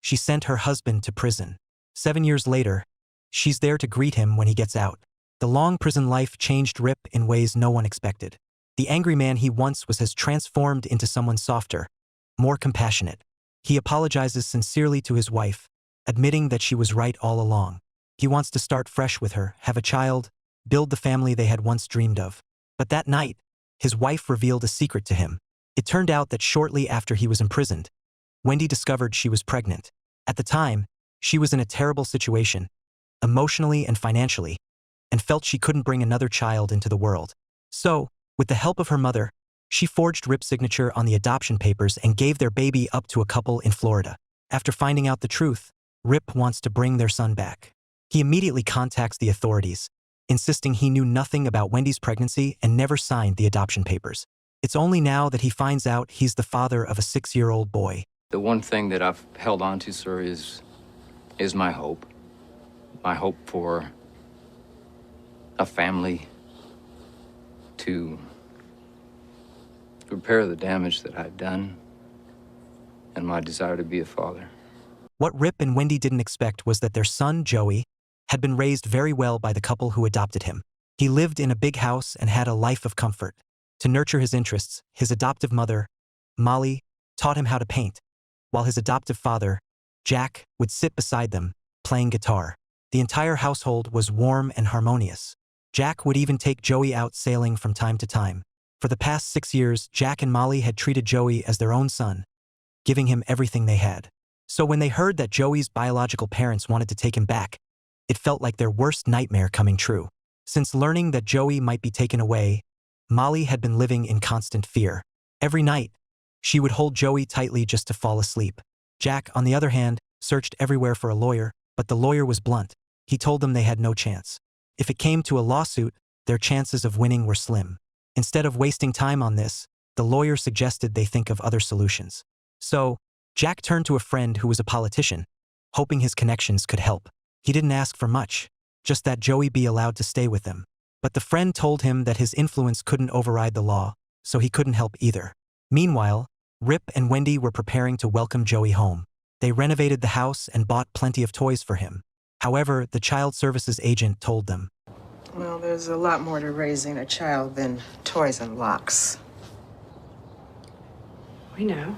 she sent her husband to prison. 7 years later, she's there to greet him when he gets out. The long prison life changed Rip in ways no one expected. The angry man he once was has transformed into someone softer, more compassionate. He apologizes sincerely to his wife, admitting that she was right all along. He wants to start fresh with her, have a child, build the family they had once dreamed of. But that night, his wife revealed a secret to him. It turned out that shortly after he was imprisoned, Wendy discovered she was pregnant. At the time, she was in a terrible situation, emotionally and financially, and felt she couldn't bring another child into the world. So, with the help of her mother, she forged Rip's signature on the adoption papers and gave their baby up to a couple in Florida. After finding out the truth, Rip wants to bring their son back. He immediately contacts the authorities, insisting he knew nothing about Wendy's pregnancy and never signed the adoption papers. It's only now that he finds out he's the father of a 6-year-old boy. The one thing that I've held on to, sir, is my hope. My hope for a family to repair the damage that I've done, and my desire to be a father. What Rip and Wendy didn't expect was that their son, Joey, had been raised very well by the couple who adopted him. He lived in a big house and had a life of comfort. To nurture his interests, his adoptive mother, Molly, taught him how to paint, while his adoptive father, Jack, would sit beside them, playing guitar. The entire household was warm and harmonious. Jack would even take Joey out sailing from time to time. For the past 6 years, Jack and Molly had treated Joey as their own son, giving him everything they had. So when they heard that Joey's biological parents wanted to take him back, it felt like their worst nightmare coming true. Since learning that Joey might be taken away, Molly had been living in constant fear. Every night, she would hold Joey tightly just to fall asleep. Jack, on the other hand, searched everywhere for a lawyer, but the lawyer was blunt. He told them they had no chance. If it came to a lawsuit, their chances of winning were slim. Instead of wasting time on this, the lawyer suggested they think of other solutions. So, Jack turned to a friend who was a politician, hoping his connections could help. He didn't ask for much, just that Joey be allowed to stay with them. But the friend told him that his influence couldn't override the law, so he couldn't help either. Meanwhile, Rip and Wendy were preparing to welcome Joey home. They renovated the house and bought plenty of toys for him. However, the child services agent told them, "Well, there's a lot more to raising a child than toys and locks." We know.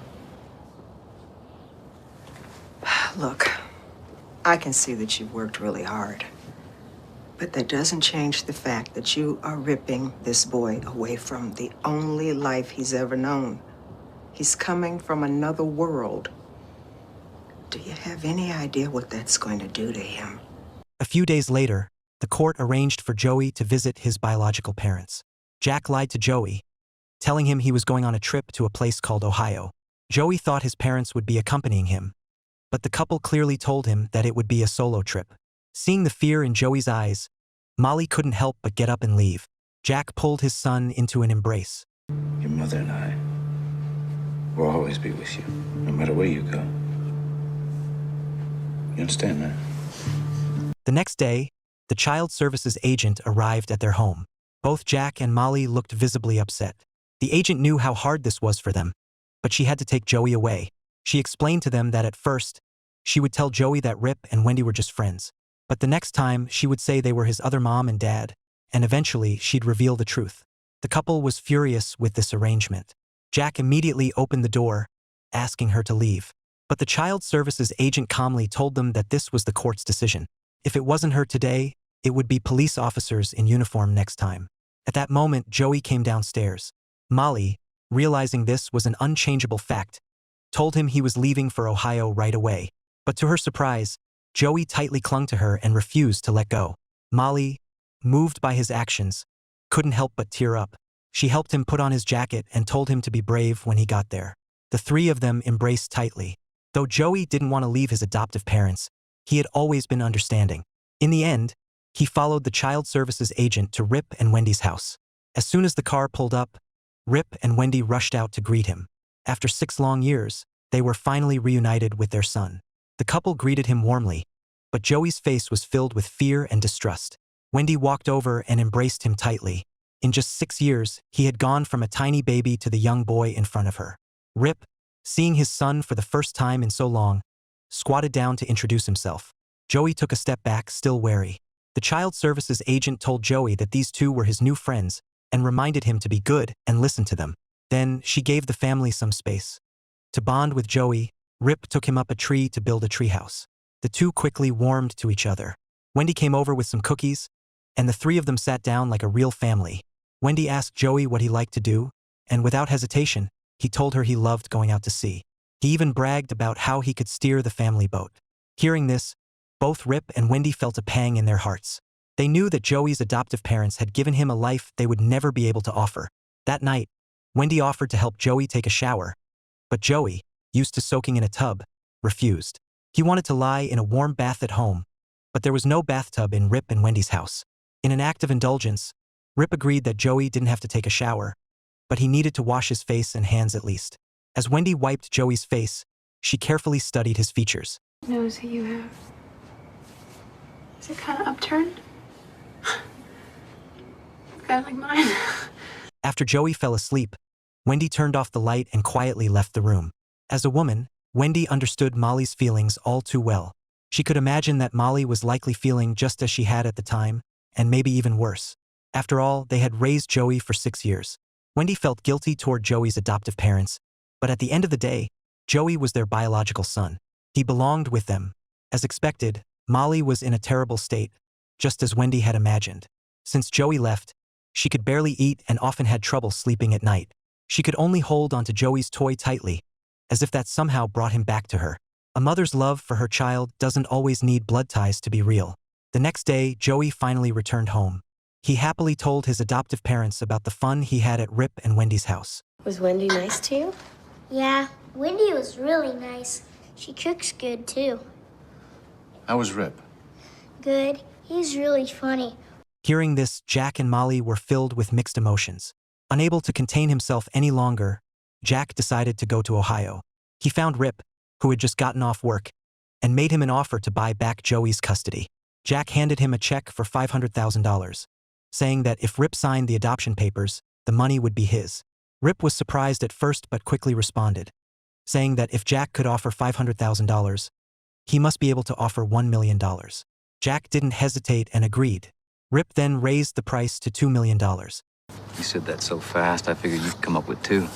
Look, I can see that you've worked really hard, but that doesn't change the fact that you are ripping this boy away from the only life he's ever known. He's coming from another world. Do you have any idea what that's going to do to him? A few days later, the court arranged for Joey to visit his biological parents. Jack lied to Joey, telling him he was going on a trip to a place called Ohio. Joey thought his parents would be accompanying him, but the couple clearly told him that it would be a solo trip. Seeing the fear in Joey's eyes, Molly couldn't help but get up and leave. Jack pulled his son into an embrace. Your mother and I will always be with you, no matter where you go. You understand that? The next day, the child services agent arrived at their home. Both Jack and Molly looked visibly upset. The agent knew how hard this was for them, but she had to take Joey away. She explained to them that at first, she would tell Joey that Rip and Wendy were just friends. But the next time, she would say they were his other mom and dad, and eventually she'd reveal the truth. The couple was furious with this arrangement. Jack immediately opened the door, asking her to leave. But the child services agent calmly told them that this was the court's decision. If it wasn't her today, it would be police officers in uniform next time. At that moment, Joey came downstairs. Molly, realizing this was an unchangeable fact, told him he was leaving for Ohio right away. But to her surprise, Joey tightly clung to her and refused to let go. Molly, moved by his actions, couldn't help but tear up. She helped him put on his jacket and told him to be brave when he got there. The three of them embraced tightly. Though Joey didn't want to leave his adoptive parents, he had always been understanding. In the end, he followed the child services agent to Rip and Wendy's house. As soon as the car pulled up, Rip and Wendy rushed out to greet him. After 6 long years, they were finally reunited with their son. The couple greeted him warmly, but Joey's face was filled with fear and distrust. Wendy walked over and embraced him tightly. In just 6 years, he had gone from a tiny baby to the young boy in front of her. Rip, seeing his son for the first time in so long, squatted down to introduce himself. Joey took a step back, still wary. The child services agent told Joey that these two were his new friends and reminded him to be good and listen to them. Then she gave the family some space. To bond with Joey, Rip took him up a tree to build a treehouse. The two quickly warmed to each other. Wendy came over with some cookies, and the three of them sat down like a real family. Wendy asked Joey what he liked to do, and without hesitation, he told her he loved going out to sea. He even bragged about how he could steer the family boat. Hearing this, both Rip and Wendy felt a pang in their hearts. They knew that Joey's adoptive parents had given him a life they would never be able to offer. That night, Wendy offered to help Joey take a shower, but Joey, used to soaking in a tub, refused. He wanted to lie in a warm bath at home, but there was no bathtub in Rip and Wendy's house. In an act of indulgence, Rip agreed that Joey didn't have to take a shower, but he needed to wash his face and hands at least. As Wendy wiped Joey's face, she carefully studied his features. Nose that you have. Is it kind of upturned? Kind of like mine. After Joey fell asleep, Wendy turned off the light and quietly left the room. As a woman, Wendy understood Molly's feelings all too well. She could imagine that Molly was likely feeling just as she had at the time, and maybe even worse. After all, they had raised Joey for 6 years. Wendy felt guilty toward Joey's adoptive parents, but at the end of the day, Joey was their biological son. He belonged with them. As expected, Molly was in a terrible state, just as Wendy had imagined. Since Joey left, she could barely eat and often had trouble sleeping at night. She could only hold onto Joey's toy tightly, as if that somehow brought him back to her. A mother's love for her child doesn't always need blood ties to be real. The next day, Joey finally returned home. He happily told his adoptive parents about the fun he had at Rip and Wendy's house. Was Wendy nice to you? Yeah, Wendy was really nice. She cooks good, too. How was Rip? Good. He's really funny. Hearing this, Jack and Molly were filled with mixed emotions. Unable to contain himself any longer, Jack decided to go to Ohio. He found Rip, who had just gotten off work, and made him an offer to buy back Joey's custody. Jack handed him a check for $500,000, saying that if Rip signed the adoption papers, the money would be his. Rip was surprised at first but quickly responded, saying that if Jack could offer $500,000, he must be able to offer $1 million. Jack didn't hesitate and agreed. Rip then raised the price to $2 million. You said that so fast, I figured you'd come up with 2.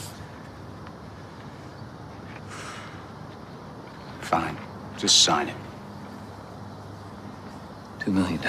Fine. Just sign it. $2 million.